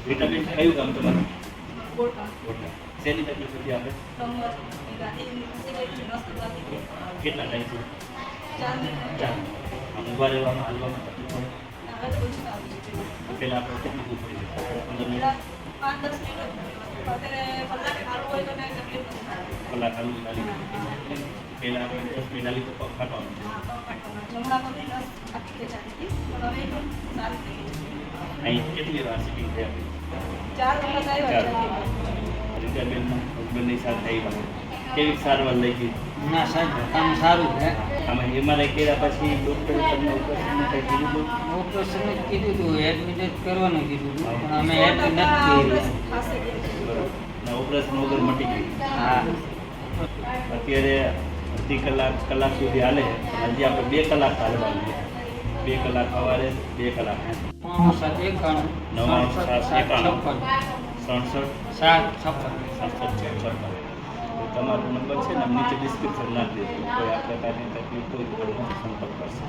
Vitamin કયું કામ તમારું? ગોળકા ગોટા. શેની તકલીફ હતી આપણે? કમર સિગરેટની નસ દબાતી કેટલા ટાઈમથી? 4 મહિના ચાર. આમ ઊભા રહેવામાં હાલવામાં તકલીફ પડે? હવે તો ઓછું આવી છે પહેલાં આપણે કેટલું ઊભું પડી જતું? 15 મિનિટ પહેલા 5-10 મિનિટ અત્યારે કલાક સારું હોય તો કાંઈ તકલીફ નથી કલાક હાલવું ચાલી પહેલાં આપણે 10 મિનિટ હાલી તો પગ ફાટવાનું. જમણા પગની નસ આખી ખેંચાતી હતી પણ હવે એકદમ સારી થઈ ગઈ છે અહીં કેટલી વાર સિટિંગ થઈ આપણી? 4 વખત આવ્યા છે રીટાબેનના હસબન્ડની સાથે આવ્યા. કેવી સારવાર લઈ ગઈ? ના સાહેબ કામ સારું છે. આમાં એમઆરઆઈ કર્યા પછી ડૉક્ટરે તમને ઓપરેશનનું કંઈ કીધું હતું? ઓપરેશન જ કીધું હતું, એડમિટ જ કરવાનું કીધું હતું પણ અમે 100% એડમિટ નથી કરી. ખાસી ગઈ છે. બરાબર. ને ઓપરેશન વગર મટી ગયું. હા અત્યારે અડધી કલાક સુધી હાલે પણ હજી આપણે 2 કલાક હાલવાનું છે. 2 કલાક સવારે 2 કલાક 91 તમારો નંબર છે ને નીચે ડિસ્ક્રિપ્શન નાખી દેજો. કોઈ આ પ્રકારની તકલીફ હોય તો સંપર્ક કરશે.